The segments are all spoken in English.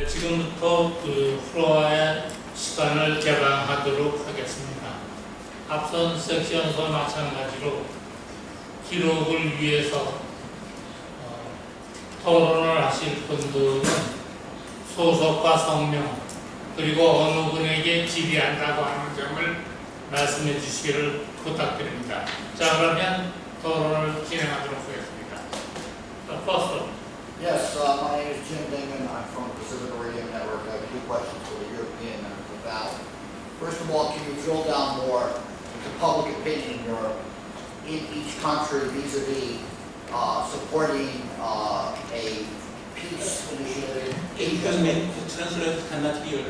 지금부터 그 프로와의 시간을 개방하도록 하겠습니다. 앞선 섹션과 마찬가지로 기록을 위해서 토론을 하실 분들은 소속과 성명 그리고 어느 분에게 질의한다고 하는 점을 말씀해 주시기를 부탁드립니다. 자, 그러면 토론을 진행하도록 하겠습니다. First. Yes, my name is Jim Dingman. I'm from the Pacific Radio Network. I have two questions for the European and for Val. First of all, can you drill down more into public opinion in Europe, in each country vis-a-vis supporting a peace initiative? Translate cannot hear.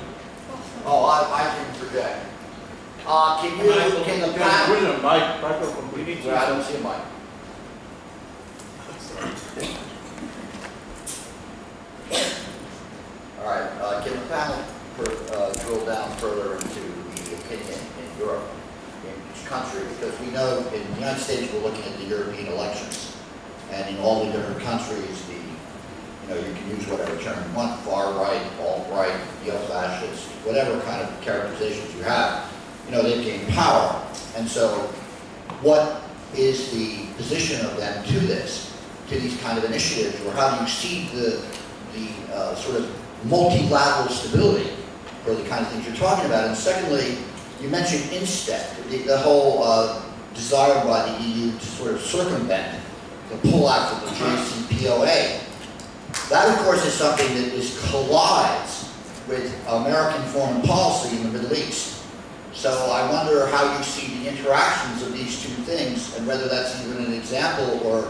Oh, I can project. Can the panel? I don't see a mic. All right. Can the panel drill down further into the opinion in Europe, in each country? Because we know in the United States we're looking at the European elections, and in all the different countries, you can use whatever term you want, far right, alt right, neo-fascist, whatever kind of characterizations you have. They've gained power, and so what is the position of them to this, to these kind of initiatives, or how do you see the sort of multilateral stability for the kind of things you're talking about? And secondly, you mentioned INSTEC, the whole desire by the EU to sort of circumvent, to pull out of the JCPOA. That, of course, is something that collides with American foreign policy in the Middle East. So I wonder how you see the interactions of these two things, and whether that's even an example or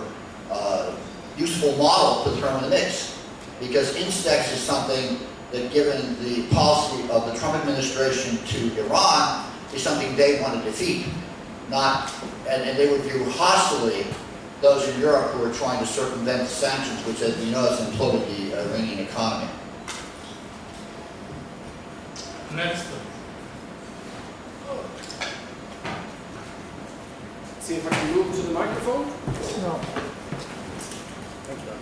useful model to throw in the mix. Because INSTEX is something that, given the policy of the Trump administration to Iran, is something they want to defeat. And they would view hostilely those in Europe who are trying to circumvent the sanctions, which, as we know, has imploded the Iranian economy. Next. See if I can move to the microphone. No. Thank you.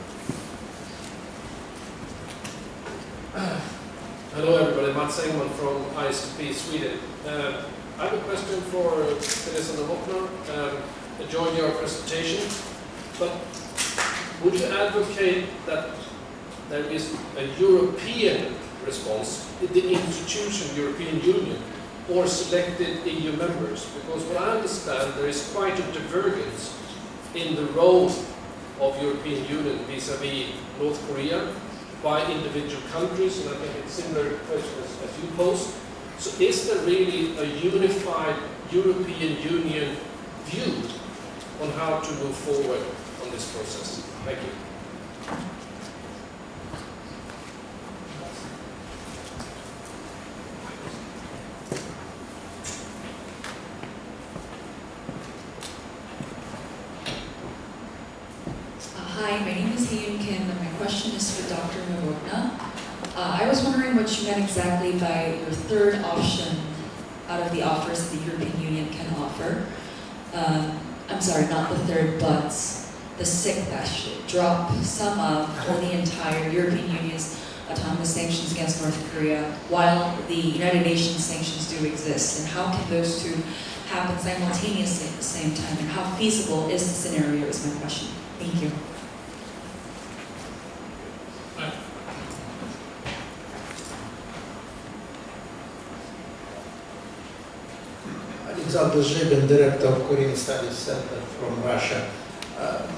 Hello everybody, Mats Engman from ISP Sweden. I have a question for Teresa Novotna. I enjoyed your presentation, but would you advocate that there is a European response, the institution European Union, or selected EU members? Because what I understand, there is quite a divergence in the role of European Union vis-à-vis North Korea by individual countries, and I think it's a similar question as you posed. So is there really a unified European Union view on how to move forward on this process? Thank you. Hi, my name is Hayden Kim, and my question is for Dr. Novotna. I was wondering what you meant exactly by your third option out of the offers the European Union can offer. I'm sorry, not the third, but the sixth, actually. Drop some of or the entire European Union's autonomous sanctions against North Korea, while the United Nations sanctions do exist. And how can those two happen simultaneously at the same time? And how feasible is the scenario is my question. Thank you. Alexander Zhebin, Director of Korean Studies Center from Russia.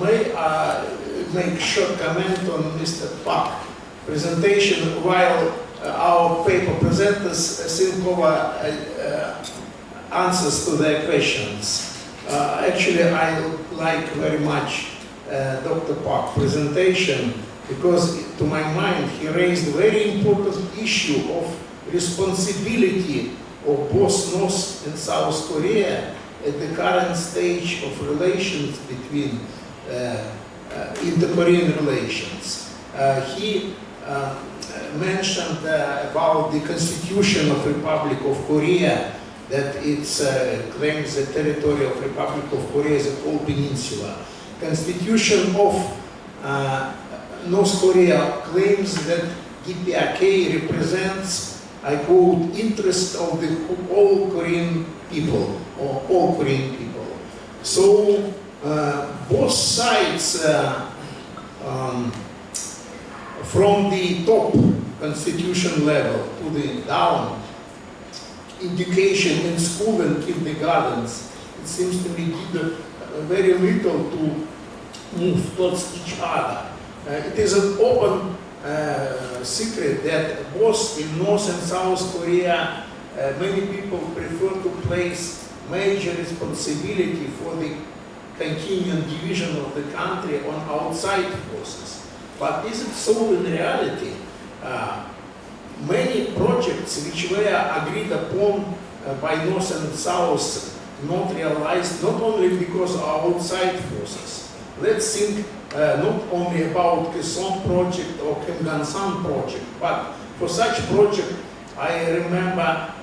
May I make a short comment on Mr. Park's presentation? While our paper presenters think over answers to their questions. Actually, I like very much Dr. Park's presentation, because to my mind he raised a very important issue of responsibility of both North and South Korea at the current stage of relations between inter-Korean relations. He mentioned about the Constitution of Republic of Korea, that it claims the territory of Republic of Korea as a whole peninsula. Constitution of North Korea claims that DPRK represents, I quote, interest of the all Korean people, or all Korean people. So both sides, from the top constitution level to the down, education in school and kindergartens, it seems to me did very little to move towards each other. It is an open secret that both in North and South Korea, many people prefer to place major responsibility for the continuing division of the country on outside forces. But is it so in reality? Many projects which were agreed upon by North and South not realized, not only because of outside forces. Let's think not only about Kaesong project or Kim Gan-san project, but for such project, I remember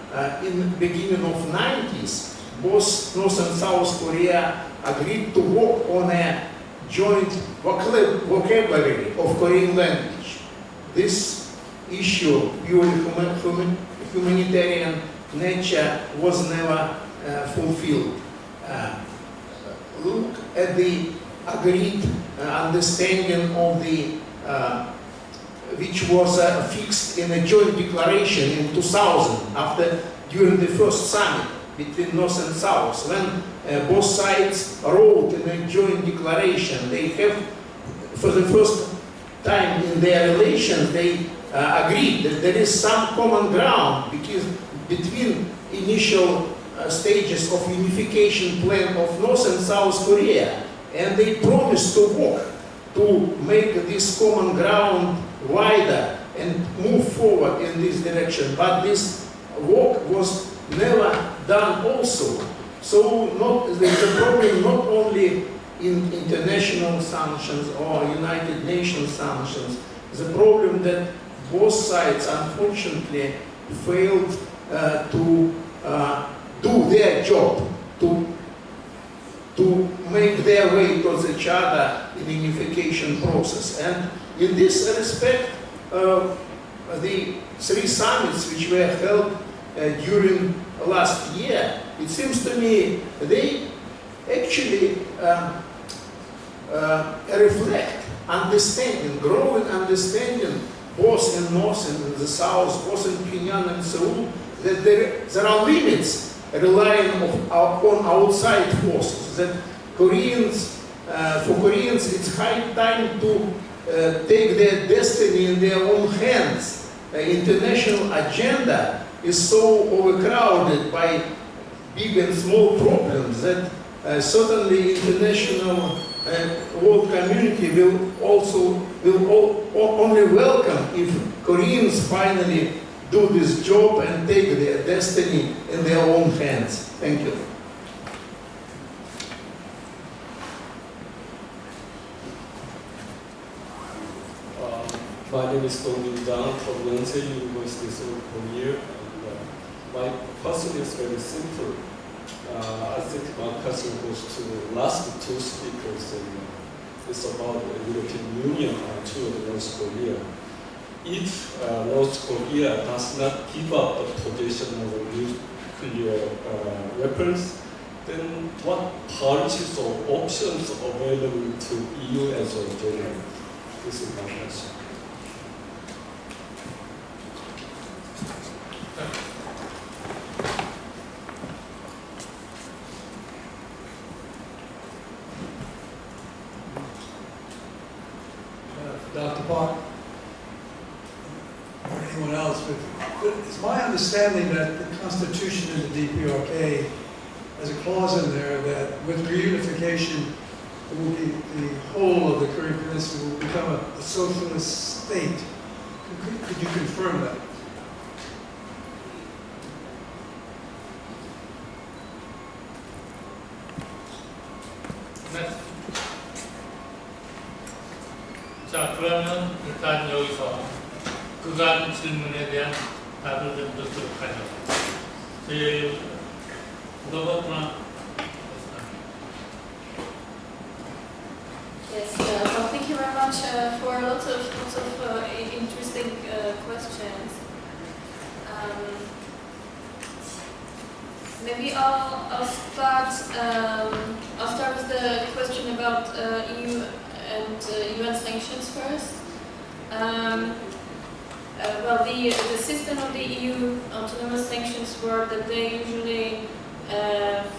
in the beginning of 90s, both North and South Korea agreed to work on a joint vocabulary of Korean language. This issue, purely humanitarian nature, was never fulfilled. Look at the agreed understanding of the, which was fixed in a joint declaration in 2000, during the first summit between North and South, when both sides wrote in a joint declaration. They have, for the first time in their relations, they agreed that there is some common ground because between initial stages of unification plan of North and South Korea, and they promised to work to make this common ground wider and move forward in this direction. But this work was never done also. So there's a problem not only in international sanctions or United Nations sanctions. The problem that both sides unfortunately failed to do their job, to make their way towards each other in the unification process. And in this respect, the three summits which were held during last year, it seems to me they actually reflect understanding, growing understanding, both in North and in the South, both in Pyongyang and Seoul, that there are limits relying upon outside forces, that Koreans, for Koreans it's high time to take their destiny in their own hands. The international agenda is so overcrowded by big and small problems that certainly international world community will only welcome if Koreans finally do this job and take their destiny in their own hands. Thank you. My name is Dong from Yonsei University, South Korea. And, my question is very simple. I think my question goes to the last two speakers. And it's about the European Union to North Korea. If North Korea does not give up the position of nuclear weapons, then what policies or options available to EU as a general? This is my question. Dr. Park, or anyone else, but it's my understanding that the Constitution of the DPRK has a clause in there that with reunification, it will be, the whole of the Korean Peninsula will become a socialist state. Could you confirm that? 네. 자, 그러면 일단 여기서 그간 질문에 대한 답을 좀 듣도록 하죠. 노보트나. Yes, so thank you very much. much for lots of interesting questions. Maybe I'll start with the question about EU and UN sanctions first. Well, the system of the EU autonomous sanctions were that they usually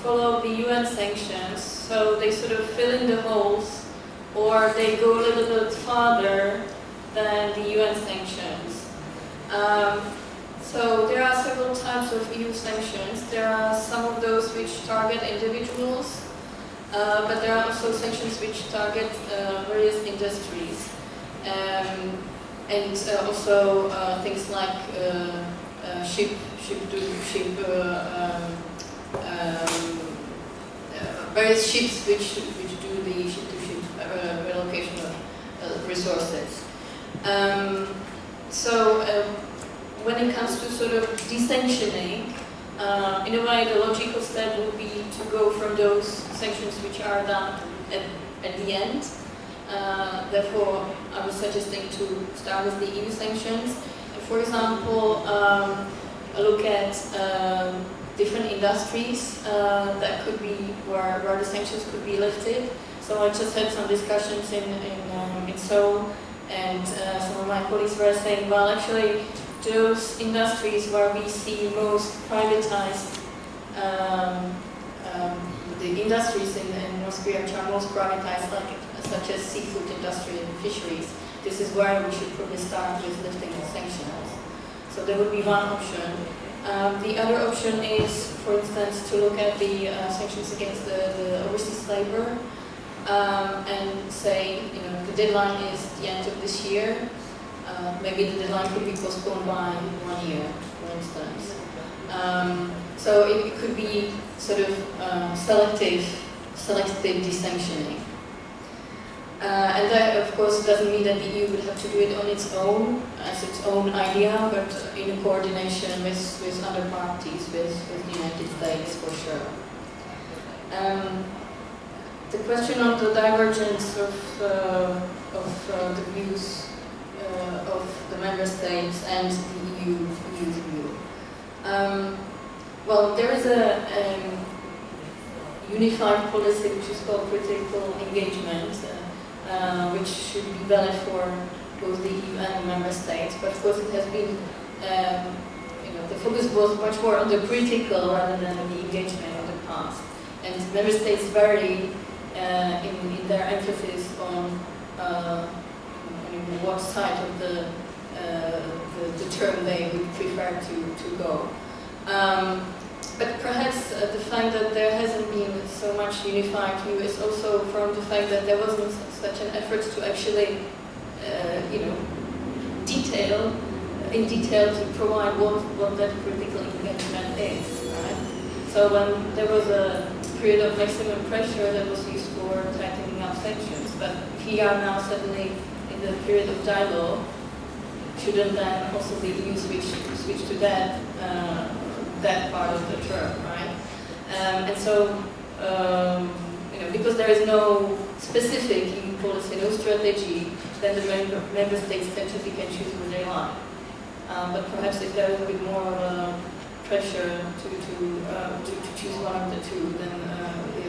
follow the UN sanctions, so they sort of fill in the holes, or they go a little bit farther than the UN sanctions. So there are several types of EU sanctions. There are some of those which target individuals, but there are also sanctions which target various industries. And also things like various ships which do the ship-to-ship relocation of resources. When it comes to sort of desanctioning, in a way the logical step would be to go from those sanctions which are done at the end. Therefore, I was suggesting to start with the EU sanctions. For example, look at different industries that could be where the sanctions could be lifted. So I just had some discussions in Seoul, and some of my colleagues were saying, well, actually, those industries where we see most privatized, the industries in North Korea which are most privatized, such as seafood industry and fisheries, this is where we should probably start with lifting the sanctions. So there would be one option. The other option is, for instance, to look at the sanctions against the overseas labor and say, the deadline is the end of this year. Maybe the deadline could be postponed by 1 year, for instance. So it could be sort of selective desanctioning. And that, of course, doesn't mean that the EU would have to do it on its own, as its own idea, but in coordination with other parties, with the United States, for sure. The question of the divergence of the views of the member states and the EU view. Well, there is a unified policy which is called critical engagement, which should be valid for both the EU and the member states. But of course, it has been, the focus was much more on the critical rather than the engagement of the past. And member states vary in their emphasis on what side of the term they would prefer to go. But perhaps the fact that there hasn't been so much unified view is also from the fact that there wasn't such an effort to actually, in detail to provide what that critical engagement is, right? So when there was a period of maximum pressure that was used for tightening up sanctions, but if we are now suddenly in the period of dialogue, shouldn't then also the EU switch to that part of the term, right? And so, because there is no specific EU policy, no strategy, then the member states tend to pick and choose where they like. But perhaps if there is a bit more of a pressure to choose one of the two, then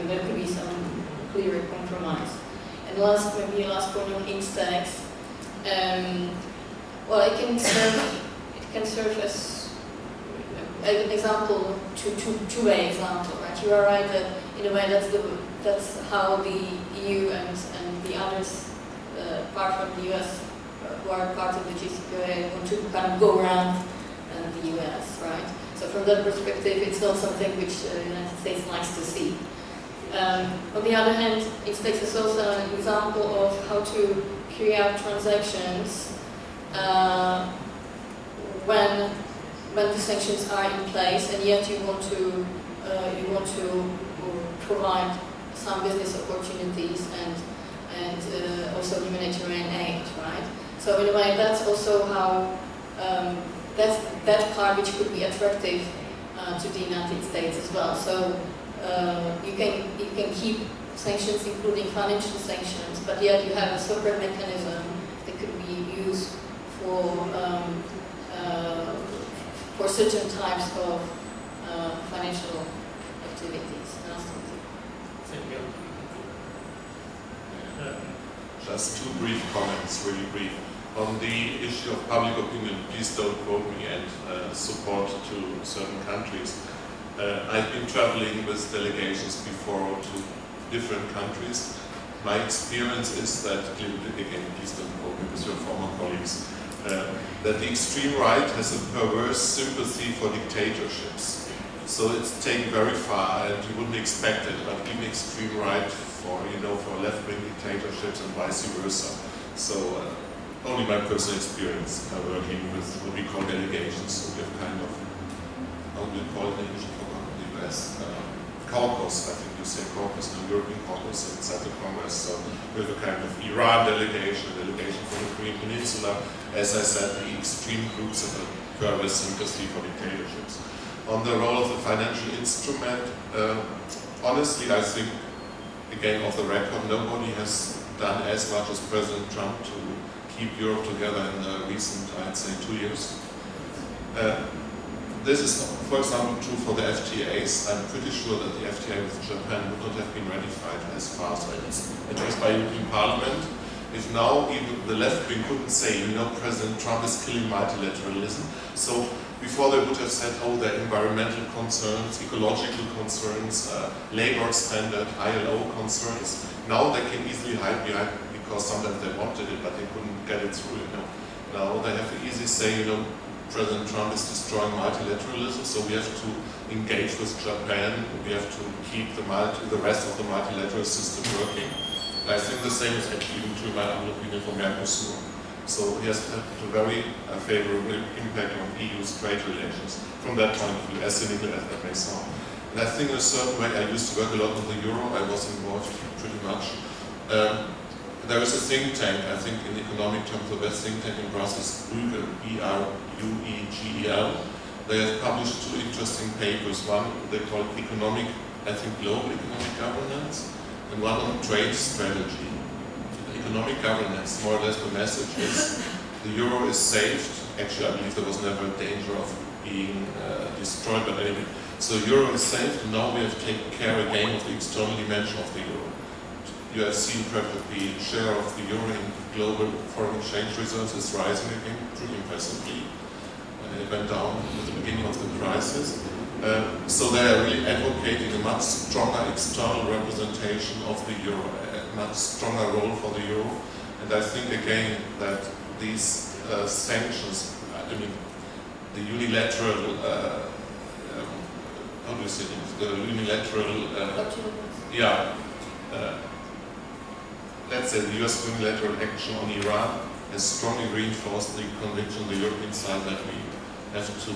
there could be some clearer compromise. And maybe last point on INSTEX. Well, it can serve as an example, two-way example, right? You are right that in a way that's how the EU and the others, apart from the US, who are part of the JCPOA, want to kind of go around the US, right? So from that perspective, it's not something which the United States likes to see. On the other hand, INSTEX is also an example of how to carry out transactions when the sanctions are in place, and yet you want to provide some business opportunities and also humanitarian aid, right? So in a way, that's also how that's that part which could be attractive to the United States as well. So you can keep sanctions, including financial sanctions, but yet you have a separate mechanism certain types of financial activities. Thank you. Just two brief comments, really brief. On the issue of public opinion, please don't quote me, and support to certain countries. I've been traveling with delegations before to different countries. My experience is that, again, please don't quote me with your former colleagues, that the extreme right has a perverse sympathy for dictatorships. So it's taken very far, and you wouldn't expect it, but even extreme right for left-wing dictatorships and vice versa. So only my personal experience working with what we call delegations. So we have kind of, how do we call it in English? The US caucus, I think you say caucus, no, European caucus inside the Congress. So we have a kind of Iran delegation, a delegation from the Korean Peninsula. As I said, the extreme groups have a perverse sympathy for dictatorships. On the role of the financial instrument, honestly, I think, again, off the record, nobody has done as much as President Trump to keep Europe together in the recent, I'd say, 2 years. This is, for example, true for the FTAs. I'm pretty sure that the FTA with Japan would not have been ratified as fast as it was by European Parliament. If now even the left wing couldn't say, President Trump is killing multilateralism. So before they would have said, oh, there are environmental concerns, ecological concerns, labor standard, ILO concerns. Now they can easily hide behind, because sometimes they wanted it, but they couldn't get it through, Now they have to easily say, President Trump is destroying multilateralism, so we have to engage with Japan, we have to keep the rest of the multilateral system working. And I think the same is actually even true, in my humble opinion, for Mercosur. So he has had a very favorable impact on EU's trade relations from that point of view, as cynical as that may sound. And I think in a certain way, I used to work a lot with the euro, I was involved pretty much. There is a think tank, I think in economic terms, the best think tank in Brussels, Bruegel, B-R-U-E-G-E-L. They have published two interesting papers. One, they call it global economic governance, and one on trade strategy. Economic governance, more or less the message is the euro is saved. Actually, I believe there was never a danger of being destroyed, but anyway. So euro is saved, and now we have taken care again of the external dimension of the euro. You have seen perhaps that the share of the euro in global foreign exchange reserves is rising again pretty impressively. It went down at the beginning of the crisis. So they are really advocating a much stronger external representation of the euro, a much stronger role for the euro. And I think again that these sanctions, the unilateral, how do you say it? The unilateral, let's say the US unilateral action on Iran has strongly reinforced the conviction on the European side that we have to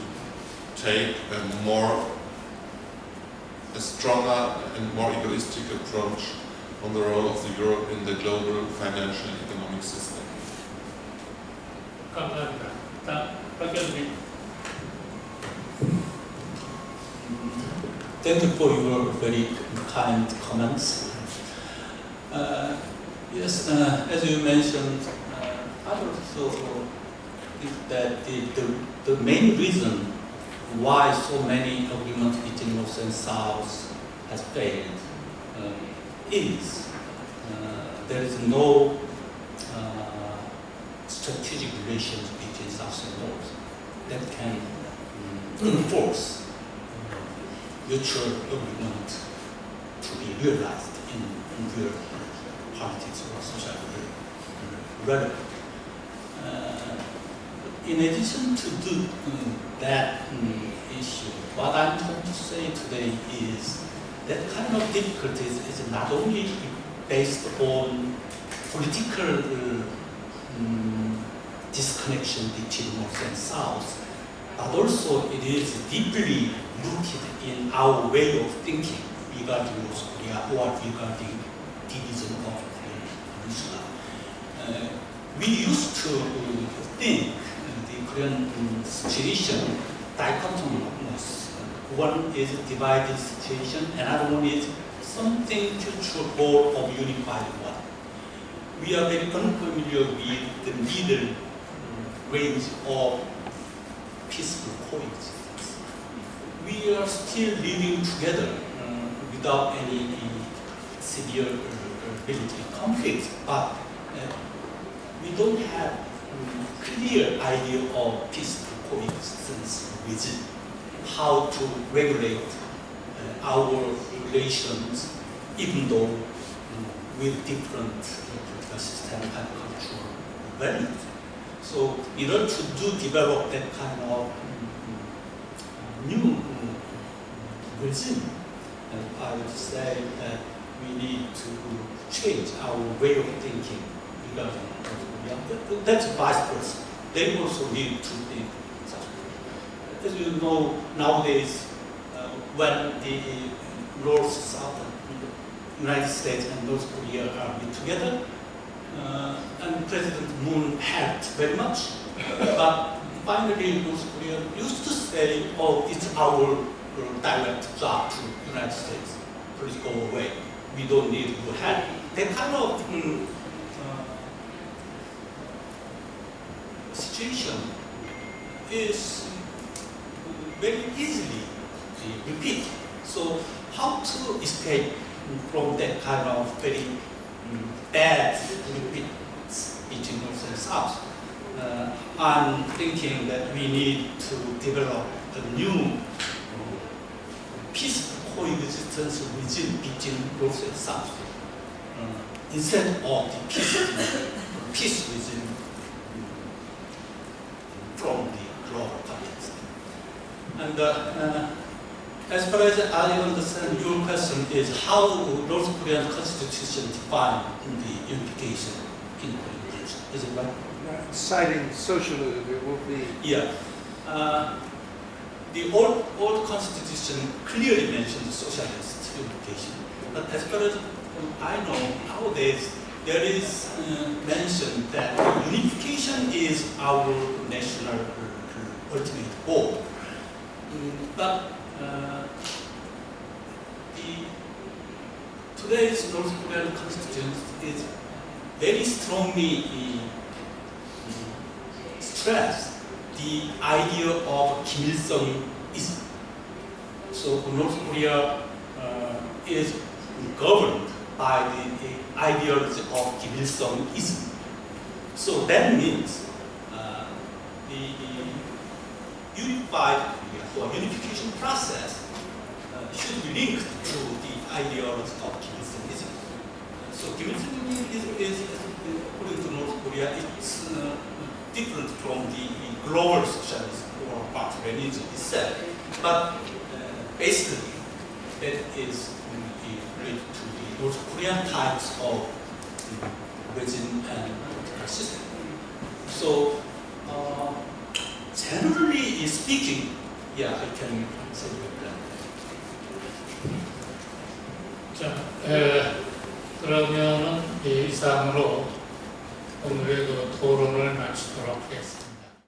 take a stronger and more egoistic approach on the role of the euro in the global financial and economic system. 감사합니다. 박경민. Thank you for your very kind comments. Yes, as you mentioned, I also think that the main reason why so many agreements between North and South has failed is there is no strategic relations between South and North that can enforce mutual agreement to be realized in real politics or social relevance. In addition to that issue, what I'm trying to say today is that kind of difficulties is not only based on political disconnection between North and South, but also it is deeply rooted in our way of thinking regarding North Korea or regarding division of the peninsula. We used to think the Korean situation dichotomous. One is a divided situation, another one is something future goal of unified one. We are very unfamiliar with the middle range of peaceful coexistence. we are still living together without any severe military conflict, but we don't have clear idea of peaceful coexistence with how to regulate our relations, even though with different political system and cultural values. So in order to develop that kind of new regime, I would say that we need to change our way of thinking regarding North Korea. That's vice versa. They also need to think such way. As you know, nowadays, when the North, South, United States and North Korea are together, and President Moon helped very much, but finally North Korea used to say, oh, it's our direct job to the United States. Please go away. We don't need your help. That kind of situation is very easily repeated. So how to escape from that kind of very bad repeat between North and South? I'm thinking that we need to develop a new peaceful coexistence regime between North and South, instead of the peace regime from the global context. And as far as I understand, your question is how North Korean constitution define the unification in Korean region. Is it right? Citing socialism, it will be. Yeah. The old constitution clearly mentions socialist unification. But as far as I know, nowadays there is mention that unification is our national ultimate goal. But today's North Korean constitution is very strongly stressed the idea of Kim Il-sung-ism. So North Korea is governed by the ideology of Kim Il-sung-ism. So that means the unified Korea or unification process should be linked to the ideology of Kim Il-sung-ism. So Kim Il-sung-ism is, according to North Korea, it's different from the global socialism or Marxism itself. But basically, that is related to the North Korean types of regime and political system. So, generally speaking, yeah, I can say that. 자, 그러면은 이상으로 오늘의 그 토론을 마치도록 하겠습니다.